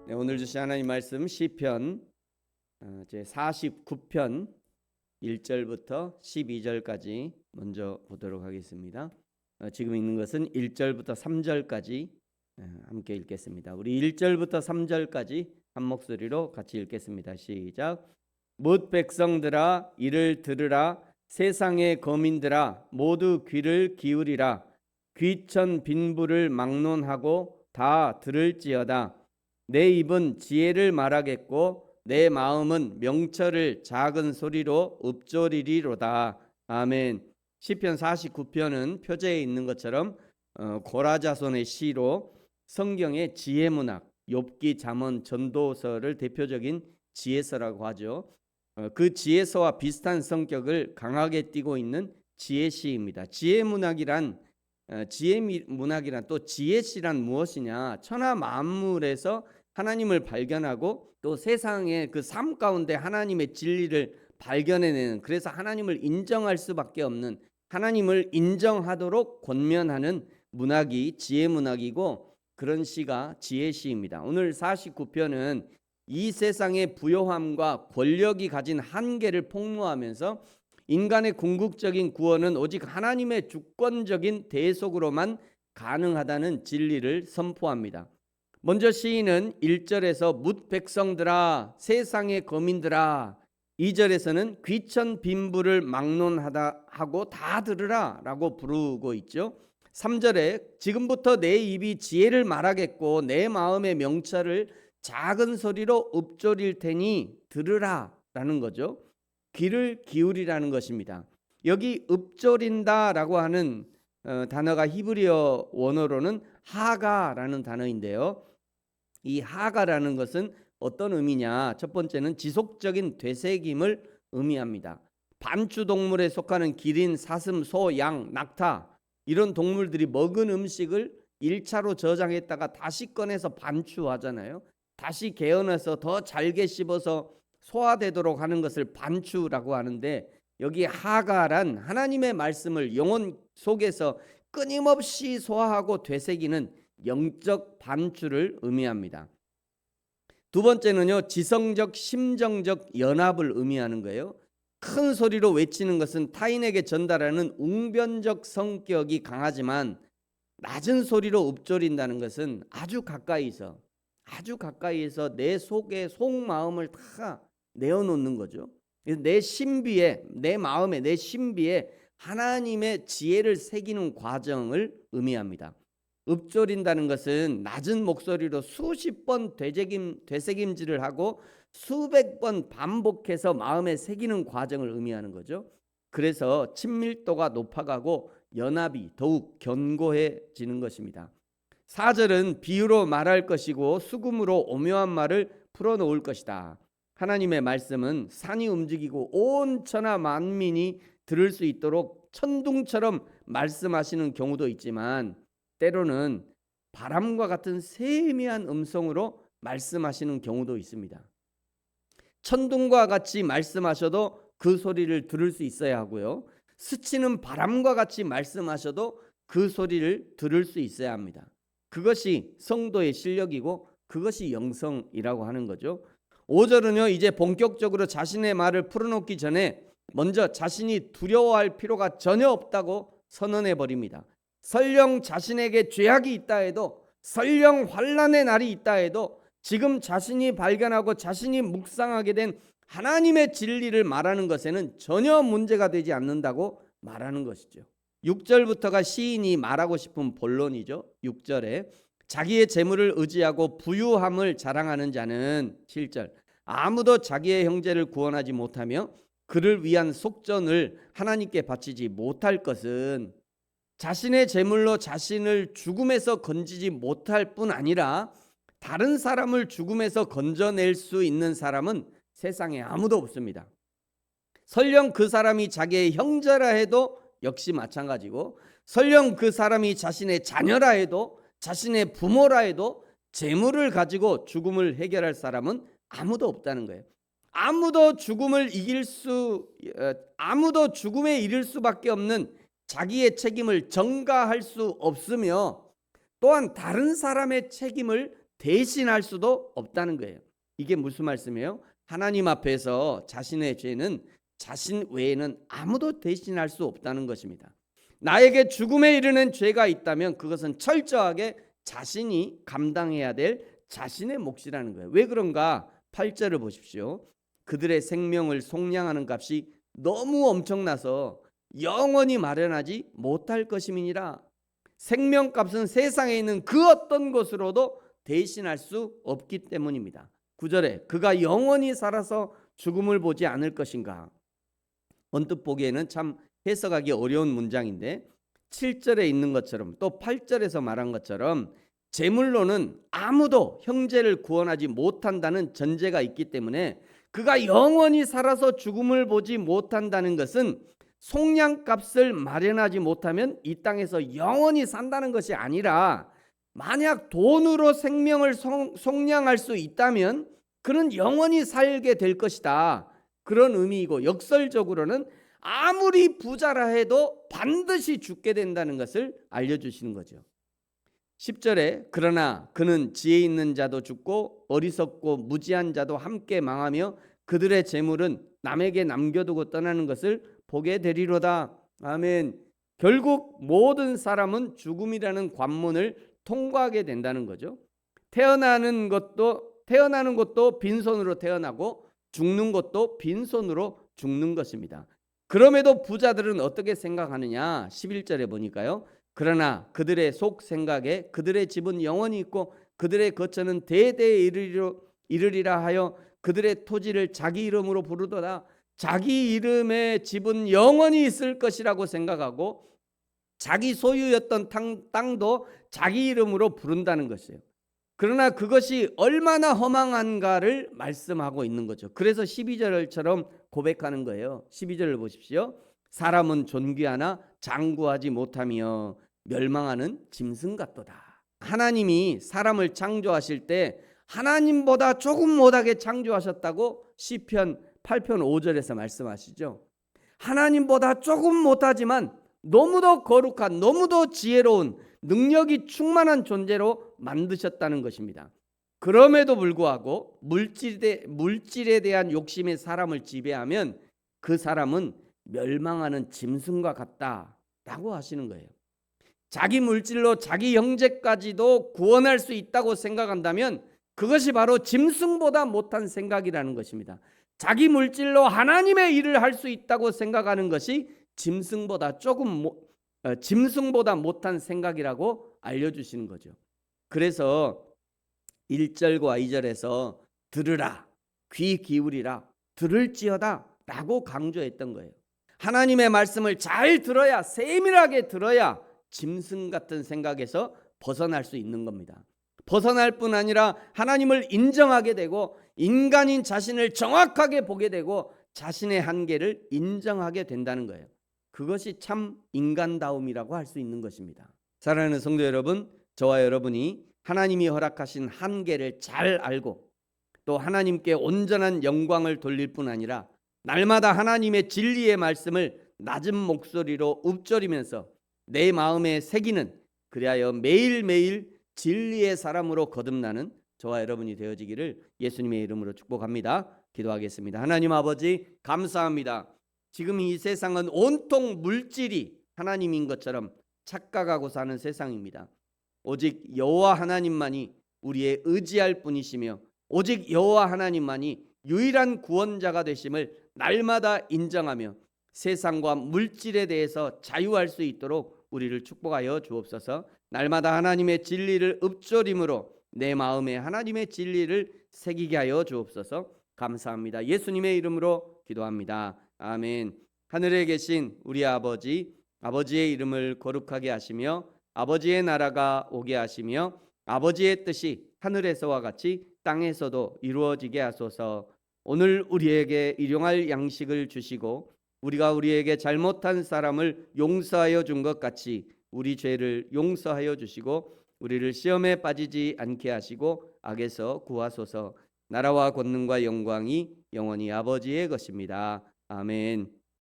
네, 오늘 주신 하나님 말씀 시편 제 49편 1절부터 12절까지 먼저 보도록 하겠습니다. 지금 읽는 것은 1절부터 3절까지 함께 읽겠습니다. 우리 1절부터 3절까지 한 목소리로 같이 읽겠습니다. 시작. 뭇 백성들아 이를 들으라. 세상의 거민들아 모두 귀를 기울이라. 귀천 빈부를 막론하고 다 들을지어다. 내 입은 지혜를 말하겠고 내 마음은 명철을 작은 소리로 읊조리리로다. 아멘. 시편 49편은 표제에 있는 것처럼 고라자손의 시로 성경의 지혜문학, 욥기, 잠언, 전도서를 대표적인 지혜서라고 하죠. 그 지혜서와 비슷한 성격을 강하게 띠고 있는 지혜시입니다. 지혜문학이란 또 지혜시란 무엇이냐? 천하 만물에서 하나님을 발견하고 또 세상의 그 삶 가운데 하나님의 진리를 발견해내는, 그래서 하나님을 인정할 수밖에 없는, 하나님을 인정하도록 권면하는 문학이 지혜문학이고, 그런 시가 지혜시입니다. 오늘 49편은 이 세상의 부요함과 권력이 가진 한계를 폭로하면서 인간의 궁극적인 구원은 오직 하나님의 주권적인 대속으로만 가능하다는 진리를 선포합니다. 먼저 시인은 1절에서 뭇 백성들아 세상의 거민들아, 2절에서는 귀천 빈부를 막론하다 하고 다 들으라 라고 부르고 있죠. 3절에 지금부터 내 입이 지혜를 말하겠고 내 마음의 명철을 작은 소리로 읊조릴 테니 들으라 라는 거죠. 귀를 기울이라는 것입니다. 여기 읊조린다 라고 하는 단어가 히브리어 원어로는 하가라는 단어인데요. 이 하가라는 것은 어떤 의미냐? 첫 번째는 지속적인 되새김을 의미합니다. 반추동물에 속하는 기린, 사슴, 소, 양, 낙타 이런 동물들이 먹은 음식을 1차로 저장했다가 다시 꺼내서 반추하잖아요. 다시 개어내서 더 잘게 씹어서 소화되도록 하는 것을 반추라고 하는데, 여기 하가란 하나님의 말씀을 영혼 속에서 끊임없이 소화하고 되새기는 영적 반추를 의미합니다. 두 번째는요, 지성적 심정적 연합을 의미하는 거예요. 큰 소리로 외치는 것은 타인에게 전달하는 웅변적 성격이 강하지만 낮은 소리로 읊조린다는 것은 아주 가까이서 내 속에 속마음을 다 내어놓는 거죠. 내 신비에, 내 마음에, 내 신비에 하나님의 지혜를 새기는 과정을 의미합니다. 읊조린다는 것은 낮은 목소리로 수십 번 되새김질을 하고 수백 번 반복해서 마음에 새기는 과정을 의미하는 거죠. 그래서 친밀도가 높아가고 연합이 더욱 견고해지는 것입니다. 4절은 비유로 말할 것이고 수금으로 오묘한 말을 풀어놓을 것이다. 하나님의 말씀은 산이 움직이고 온 천하 만민이 들을 수 있도록 천둥처럼 말씀하시는 경우도 있지만, 때로는 바람과 같은 세미한 음성으로 말씀하시는 경우도 있습니다. 천둥과 같이 말씀하셔도 그 소리를 들을 수 있어야 하고요, 스치는 바람과 같이 말씀하셔도 그 소리를 들을 수 있어야 합니다. 그것이 성도의 실력이고 그것이 영성이라고 하는 거죠. 5절은요, 이제 본격적으로 자신의 말을 풀어놓기 전에 먼저 자신이 두려워할 필요가 전혀 없다고 선언해 버립니다. 설령 자신에게 죄악이 있다 해도, 설령 환난의 날이 있다 해도 지금 자신이 발견하고 자신이 묵상하게 된 하나님의 진리를 말하는 것에는 전혀 문제가 되지 않는다고 말하는 것이죠. 6절부터가 시인이 말하고 싶은 본론이죠. 6절에 자기의 재물을 의지하고 부유함을 자랑하는 자는, 7절, 아무도 자기의 형제를 구원하지 못하며 그를 위한 속전을 하나님께 바치지 못할 것은, 자신의 재물로 자신을 죽음에서 건지지 못할 뿐 아니라 다른 사람을 죽음에서 건져낼 수 있는 사람은 세상에 아무도 없습니다. 설령 그 사람이 자기의 형제라 해도 역시 마찬가지고, 설령 그 사람이 자신의 자녀라 해도, 자신의 부모라 해도 재물을 가지고 죽음을 해결할 사람은 아무도 없다는 거예요. 아무도 죽음에 이를 수밖에 없는 자기의 책임을 전가할 수 없으며, 또한 다른 사람의 책임을 대신할 수도 없다는 거예요. 이게 무슨 말씀이에요? 하나님 앞에서 자신의 죄는 자신 외에는 아무도 대신할 수 없다는 것입니다. 나에게 죽음에 이르는 죄가 있다면 그것은 철저하게 자신이 감당해야 될 자신의 몫이라는 거예요. 왜 그런가? 8절을 보십시오. 그들의 생명을 속량하는 값이 너무 엄청나서 영원히 마련하지 못할 것임이니라. 생명값은 세상에 있는 그 어떤 것으로도 대신할 수 없기 때문입니다. 9절에 그가 영원히 살아서 죽음을 보지 않을 것인가? 언뜻 보기에는 참 해석하기 어려운 문장인데 7절에 있는 것처럼 또 8절에서 말한 것처럼 제물로는 아무도 형제를 구원하지 못한다는 전제가 있기 때문에 그가 영원히 살아서 죽음을 보지 못한다는 것은 속량값을 마련하지 못하면 이 땅에서 영원히 산다는 것이 아니라 만약 돈으로 생명을 속량할 수 있다면 그는 영원히 살게 될 것이다. 그런 의미이고 역설적으로는 아무리 부자라 해도 반드시 죽게 된다는 것을 알려주시는 거죠. 10절에 그러나 그는 지혜 있는 자도 죽고 어리석고 무지한 자도 함께 망하며 그들의 재물은 남에게 남겨두고 떠나는 것을 보게 되리로다. 아멘. 결국 모든 사람은 죽음이라는 관문을 통과하게 된다는 거죠. 태어나는 것도 빈손으로 태어나고 죽는 것도 빈손으로 죽는 것입니다. 그럼에도 부자들은 어떻게 생각하느냐? 11절에 보니까요. 그러나 그들의 속 생각에 그들의 집은 영원히 있고 그들의 거처는 대대에 이르리라 하여 그들의 토지를 자기 이름으로 부르도다. 자기 이름의 집은 영원히 있을 것이라고 생각하고 자기 소유였던 땅도 자기 이름으로 부른다는 것이에요. 그러나 그것이 얼마나 허망한가를 말씀하고 있는 거죠. 그래서 12절처럼 고백하는 거예요. 12절을 보십시오. 사람은 존귀하나 장구하지 못하며 멸망하는 짐승 같도다. 하나님이 사람을 창조하실 때 하나님보다 조금 못하게 창조하셨다고 시편 8편 5절에서 말씀하시죠. 하나님보다 조금 못하지만 너무도 거룩한, 너무도 지혜로운, 능력이 충만한 존재로 만드셨다는 것입니다. 그럼에도 불구하고 물질에 대한 욕심의 사람을 지배하면 그 사람은 멸망하는 짐승과 같다라고 하시는 거예요. 자기 물질로 자기 형제까지도 구원할 수 있다고 생각한다면 그것이 바로 짐승보다 못한 생각이라는 것입니다. 자기 물질로 하나님의 일을 할 수 있다고 생각하는 것이 짐승보다 못한 생각이라고 알려주시는 거죠. 그래서 1절과 2절에서 들으라, 귀 기울이라, 들을지어다 라고 강조했던 거예요. 하나님의 말씀을 잘 들어야, 세밀하게 들어야 짐승 같은 생각에서 벗어날 수 있는 겁니다. 벗어날 뿐 아니라 하나님을 인정하게 되고 인간인 자신을 정확하게 보게 되고 자신의 한계를 인정하게 된다는 거예요. 그것이 참 인간다움이라고 할 수 있는 것입니다. 사랑하는 성도 여러분, 저와 여러분이 하나님이 허락하신 한계를 잘 알고 또 하나님께 온전한 영광을 돌릴 뿐 아니라 날마다 하나님의 진리의 말씀을 낮은 목소리로 읊조리면서 내 마음에 새기는, 그리하여 매일매일 진리의 사람으로 거듭나는 저와 여러분이 되어지기를 예수님의 이름으로 축복합니다. 기도하겠습니다. 하나님 아버지, 감사합니다. 지금 이 세상은 온통 물질이 하나님인 것처럼 착각하고 사는 세상입니다. 오직 여호와 하나님만이 우리의 의지할 뿐이시며 오직 여호와 하나님만이 유일한 구원자가 되심을 날마다 인정하며 세상과 물질에 대해서 자유할 수 있도록 우리를 축복하여 주옵소서. 날마다 하나님의 진리를 읊조림으로 내 마음에 하나님의 진리를 새기게 하여 주옵소서. 감사합니다. 예수님의 이름으로 기도합니다. 아멘. 하늘에 계신 우리 아버지, 아버지의 이름을 거룩하게 하시며 아버지의 나라가 오게 하시며 아버지의 뜻이 하늘에서와 같이 땅에서도 이루어지게 하소서. 오늘 우리에게 일용할 양식을 주시고 우리가 우리에게 잘못한 사람을 용서하여 준 것 같이 우리 죄를 용서하여 주시고 우리를 시험에 빠지지 않게 하시고 악에서 구하소서. 나라와 권능과 영광이 영원히 아버지의 것입니다. 아멘.